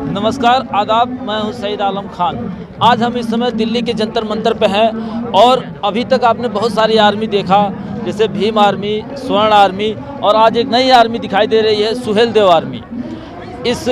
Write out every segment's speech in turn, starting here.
नमस्कार आदाब, मैं हूं सईद आलम खान। आज हम इस समय दिल्ली के जंतर मंतर पे हैं और अभी तक आपने बहुत सारी आर्मी देखा, जैसे भीम आर्मी, स्वर्ण आर्मी और आज एक नई आर्मी दिखाई दे रही है, सुहेलदेव आर्मी। इस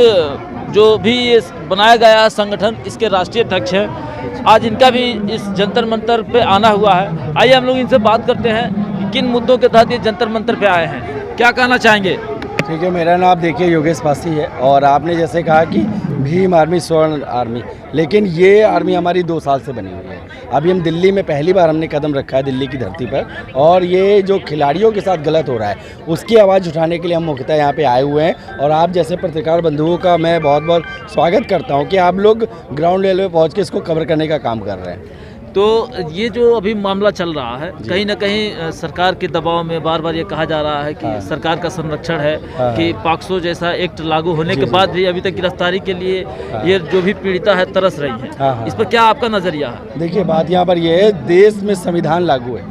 जो भी ये बनाया गया है संगठन, इसके राष्ट्रीय अध्यक्ष हैं। आज इनका भी इस जंतर मंतर पे आना हुआ है। आइए हम लोग इनसे बात करते हैं कि किन मुद्दों के तहत ये जंतर मंतर पे आए हैं, क्या कहना चाहेंगे। ठीक है, मेरा नाम देखिए योगेश पासी है और आपने जैसे कहा कि भीम आर्मी, स्वर्ण आर्मी, लेकिन ये आर्मी हमारी 2 साल से बनी हुई है। अभी हम दिल्ली में पहली बार हमने कदम रखा है दिल्ली की धरती पर, और ये जो खिलाड़ियों के साथ गलत हो रहा है उसकी आवाज़ उठाने के लिए हम मुख्यतः यहाँ पे आए हुए हैं। और आप जैसे पत्रकार बंधुओं का मैं बहुत बहुत स्वागत करता हूँ कि आप लोग ग्राउंड लेवल पर पहुँच के इसको कवर करने का काम कर रहे हैं। तो ये जो अभी मामला चल रहा है, कहीं ना कहीं सरकार के दबाव में बार बार ये कहा जा रहा है कि सरकार का संरक्षण है कि पॉक्सो जैसा एक्ट लागू होने के बाद भी अभी तक गिरफ्तारी के लिए ये जो भी पीड़िता है तरस रही है। इस पर क्या आपका नज़रिया है। देखिए, बात यहाँ पर यह है, देश में संविधान लागू है,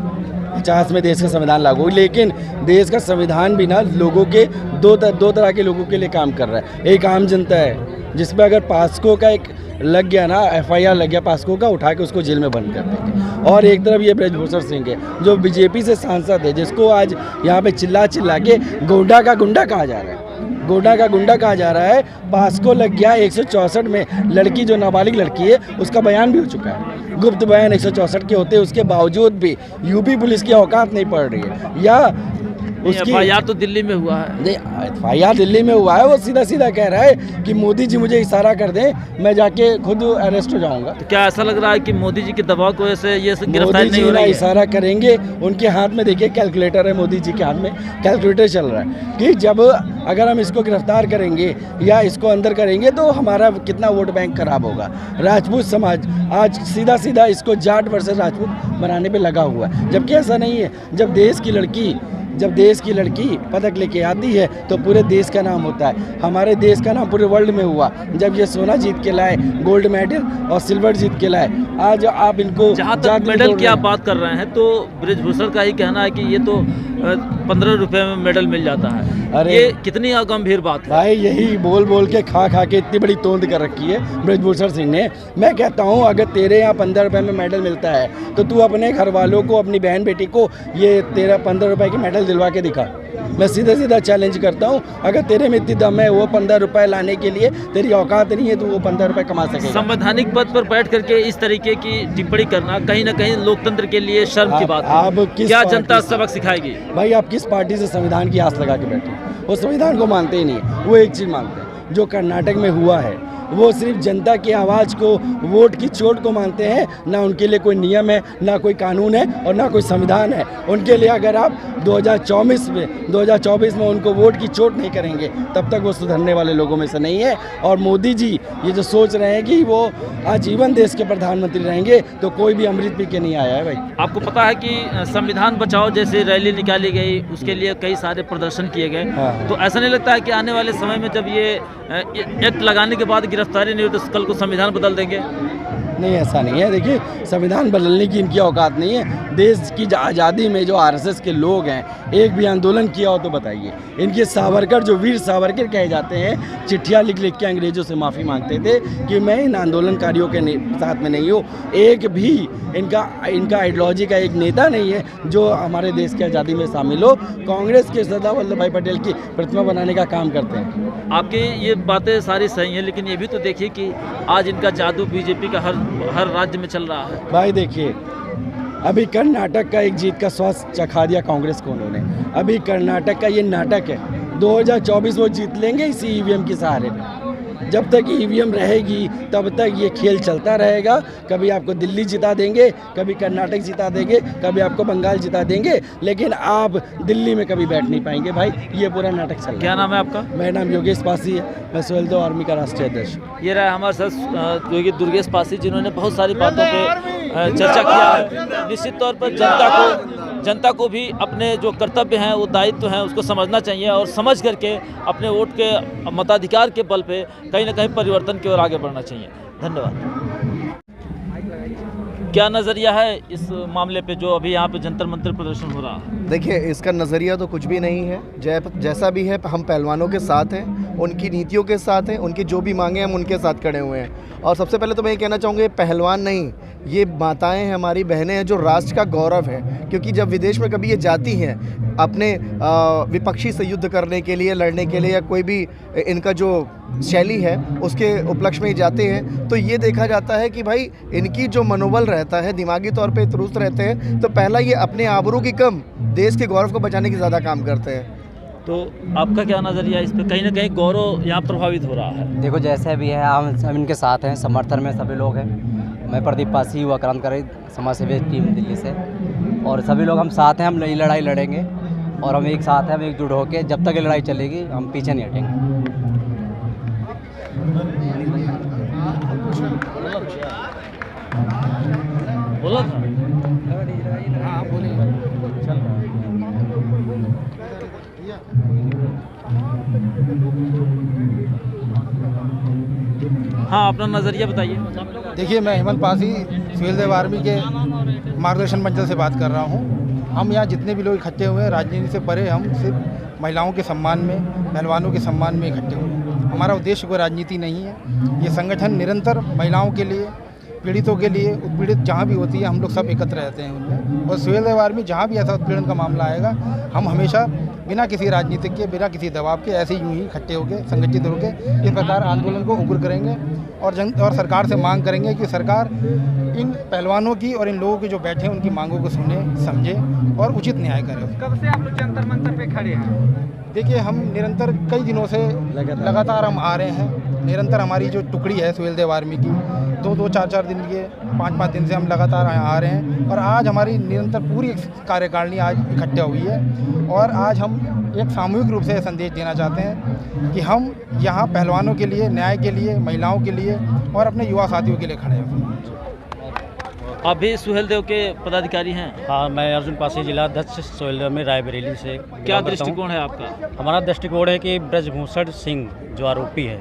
50 में देश का संविधान लागू है, लेकिन देश का संविधान भी ना लोगों के दो तरह के लोगों के लिए काम कर रहा है। एक आम जनता है जिसमें अगर पास्को का एक लग गया ना, FIR लग गया पास्को का, उठा के उसको जेल में बंद कर देंगे। और एक तरफ ये ब्रजभूषण सिंह है जो बीजेपी से सांसद है, जिसको आज यहाँ पे चिल्ला के गोंडा का गुंडा कहा जा रहा है, गोंडा का गुंडा कहा जा रहा है। पास्को लग गया 164 में, लड़की जो नाबालिग लड़की है उसका बयान भी हो चुका है, गुप्त बयान 164 के होते, उसके बावजूद भी यूपी पुलिस की औकात नहीं पड़ रही है। या उसकी FIR तो दिल्ली में हुआ है। नहीं, FIR दिल्ली में हुआ है, वो सीधा सीधा कह रहा है कि मोदी जी मुझे इशारा कर दें, मैं जाके खुद अरेस्ट हो जाऊंगा। तो क्या ऐसा लग रहा है कि मोदी जी के दबाव की वजह से ये गिरफ्तारी नहीं हो रही है? इशारा करेंगे, उनके हाथ में देखिए कैलकुलेटर है, मोदी जी के हाथ में कैलकुलेटर चल रहा है कि जब अगर हम इसको गिरफ्तार करेंगे या इसको अंदर करेंगे तो हमारा कितना वोट बैंक खराब होगा। राजपूत समाज आज सीधा सीधा इसको जाट वर्सेस राजपूत बनाने पे लगा हुआ है, जबकि ऐसा नहीं है। जब देश की लड़की पदक लेके आती है तो पूरे देश का नाम होता है। हमारे देश का नाम पूरे वर्ल्ड में हुआ जब ये सोना जीत के लाए, गोल्ड मेडल और सिल्वर जीत के लाए। आज आप इनको जहाँ तक मेडल की आप बात कर रहे हैं तो ब्रजभूषण का ही कहना है कि ये तो 15 रुपए में मेडल मिल जाता है। अरे ये कितनी गंभीर बात है भाई, यही बोल बोल के खा के इतनी बड़ी तोंद कर रखी है ब्रजभूषण सिंह ने। मैं कहता हूँ अगर तेरे यहाँ 15 रुपए में मेडल मिलता है तो तू अपने घर वालों को, अपनी बहन बेटी को ये तेरा 15 रुपए की मेडल दिलवा के दिखा। मैं सीधा चैलेंज करता हूँ, अगर तेरे में इतनी दम है वो 15 रुपए लाने के लिए तेरी औकात नहीं है तो वो 15 रुपए कमा सकेगा। संवैधानिक पद पर बैठ करके इस तरीके की टिप्पणी करना कहीं ना कहीं लोकतंत्र के लिए शर्म की बात है। क्या जनता सबक सिखाएगी। भाई, आप किस पार्टी से संविधान की आस लगा के बैठे? वो संविधान को मानते ही नहीं। वो एक चीज़ मानते हैं, जो कर्नाटक में हुआ है, वो सिर्फ जनता की आवाज़ को, वोट की चोट को मानते हैं। ना उनके लिए कोई नियम है, ना कोई कानून है और ना कोई संविधान है। उनके लिए अगर आप 2024 में उनको वोट की चोट नहीं करेंगे तब तक वो सुधरने वाले लोगों में से नहीं है। और मोदी जी ये जो सोच रहे हैं कि वो आजीवन देश के प्रधानमंत्री रहेंगे, तो कोई भी अमृत पी के नहीं आया है। भाई, आपको पता है कि संविधान बचाओ जैसे रैली निकाली गई, उसके लिए कई सारे प्रदर्शन किए गए। तो ऐसा नहीं लगता है कि आने वाले समय में जब ये एक्ट लगाने के बाद गिरफ्तारी नहीं हो तो कल को संविधान बदल देंगे? नहीं, ऐसा नहीं है। देखिए, संविधान बदलने की इनकी औकात नहीं है। देश की आज़ादी में जो RSS के लोग हैं, एक भी आंदोलन किया हो तो बताइए। इनके सावरकर, जो वीर सावरकर कहे जाते हैं, चिट्ठियाँ लिख के अंग्रेज़ों से माफ़ी मांगते थे कि मैं इन आंदोलनकारियों के साथ में नहीं हूँ। एक भी इनका आइडियोलॉजी का एक नेता नहीं है जो हमारे देश की आज़ादी में शामिल हो। कांग्रेस के सरदार वल्लभ भाई पटेल की प्रतिमा बनाने का काम करते हैं। आपकी ये बातें सारी सही हैं, लेकिन ये भी तो देखिए कि आज इनका जादू बीजेपी का हर राज्य में चल रहा है। भाई देखिए, अभी कर्नाटक का एक जीत का स्वाद चखा दिया कांग्रेस को उन्होंने। अभी कर्नाटक का ये नाटक है। 2024 वो जीत लेंगे इसी EVM के सहारे पे। जब तक EVM रहेगी तब तक ये खेल चलता रहेगा। कभी आपको दिल्ली जिता देंगे, कभी कर्नाटक जिता देंगे, कभी आपको बंगाल जिता देंगे, लेकिन आप दिल्ली में कभी बैठ नहीं पाएंगे। भाई, ये पूरा नाटक चल रहा है। क्या नाम है आपका? मेरा नाम योगेश पासी है, मैं सुहेलदेव आर्मी का राष्ट्रीय अध्यक्ष। ये रहा हमारे साथ योगी दुर्गेश पासी, जिन्होंने बहुत सारी बातों पे चर्चा किया है। निश्चित तौर पर जनता को भी अपने जो कर्तव्य हैं, वो दायित्व हैं, उसको समझना चाहिए और समझ करके अपने वोट के मताधिकार के बल पे कहीं ना कहीं परिवर्तन की ओर आगे बढ़ना चाहिए। धन्यवाद। क्या नज़रिया है इस मामले पे जो अभी यहाँ पे जंतर मंतर प्रदर्शन हो रहा है? देखिए, इसका नज़रिया तो कुछ भी नहीं है। जैसा भी है, हम पहलवानों के साथ हैं, उनकी नीतियों के साथ हैं, उनकी जो भी मांगे हम उनके साथ खड़े हुए हैं। और सबसे पहले तो मैं ये कहना चाहूँगा, ये पहलवान नहीं, ये माताएं हैं, हमारी बहनें हैं, जो राष्ट्र का गौरव है। क्योंकि जब विदेश में कभी ये जाती हैं अपने विपक्षी से युद्ध करने के लिए, लड़ने के लिए, या कोई भी इनका जो शैली है उसके उपलक्ष्य में ये जाते हैं, तो ये देखा जाता है कि भाई इनकी जो मनोबल रहता है, दिमागी तौर पे दुरुस्त रहते हैं। तो पहला ये अपने आबरू की कम देश के गौरव को बचाने की ज़्यादा काम करते हैं। तो आपका क्या नज़रिया इस पे? कहीं ना कहीं गौरव यहाँ प्रभावित हो रहा है। देखो, जैसे भी है हम इनके साथ हैं, समर्थन में सभी लोग हैं। मैं प्रदीप पासी, युवा क्रांतिकारी समाज सेवी टीम दिल्ली से, और सभी लोग हम साथ हैं। हम ये लड़ाई लड़ेंगे और हम एक साथ हैं, हम एकजुट होकर जब तक ये लड़ाई चलेगी हम पीछे नहीं हटेंगे। बोला था। हाँ, अपना नज़रिया बताइए। देखिए, मैं हेमंत पासी सुहेल देव आर्मी के मार्गदर्शन मंचल से बात कर रहा हूँ। हम यहाँ जितने भी लोग इकट्ठे हुए हैं, राजनीति से परे, हम सिर्फ महिलाओं के सम्मान में, पहलवानों के सम्मान में इकट्ठे हुए हैं। हमारा उद्देश्य कोई राजनीति नहीं है। ये संगठन निरंतर महिलाओं के लिए, पीड़ितों के लिए, उत्पीड़ित जहाँ भी होती है, हम लोग सब एकत्र रहते हैं उनमें। और सुहेल देव आर्मी जहाँ भी ऐसा उत्पीड़न का मामला आएगा, हम हमेशा बिना किसी राजनीतिक के, बिना किसी दबाव के, ऐसे यूं ही इकट्ठे होकर, संगठित होकर इस प्रकार आंदोलन को उग्र करेंगे और सरकार से मांग करेंगे कि सरकार इन पहलवानों की और इन लोगों के जो बैठे हैं उनकी मांगों को सुने, समझे और उचित न्याय करे। कब से आप लोग जंतर मंतर पे खड़े हैं? देखिए, हम निरंतर कई दिनों से लगातार हम आ रहे हैं। निरंतर हमारी जो टुकड़ी है सुहेल देव आर्मी की, 2-2, 4-4 दिन के, 5-5 दिन से हम लगातार आ रहे हैं। और आज हमारी निरंतर पूरी कार्यकारिणी आज इकट्ठा हुई है। और आज हम एक सामूहिक रूप से संदेश देना चाहते हैं कि हम यहाँ पहलवानों के लिए, न्याय के लिए, महिलाओं के लिए और अपने युवा साथियों के लिए खड़े हैं। आप भी सुहेल देव के पदाधिकारी हैं? हाँ, मैं अर्जुन पासी, जिला अध्यक्ष सुहेल देव में रायबरेली से। क्या दृष्टिकोण है आपका? हमारा दृष्टिकोण है कि ब्रजभूषण सिंह जो आरोपी है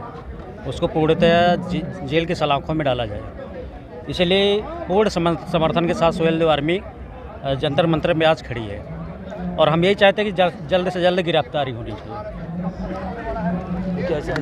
उसको पूर्णतः जेल की सलाखों में डाला जाए। इसलिए पूर्ण समर्थन के साथ सुहेल देव आर्मी जंतर मंतर में आज खड़ी है। और हम यही चाहते हैं कि जल्द से जल्द गिरफ्तारी होनी चाहिए। कैसे?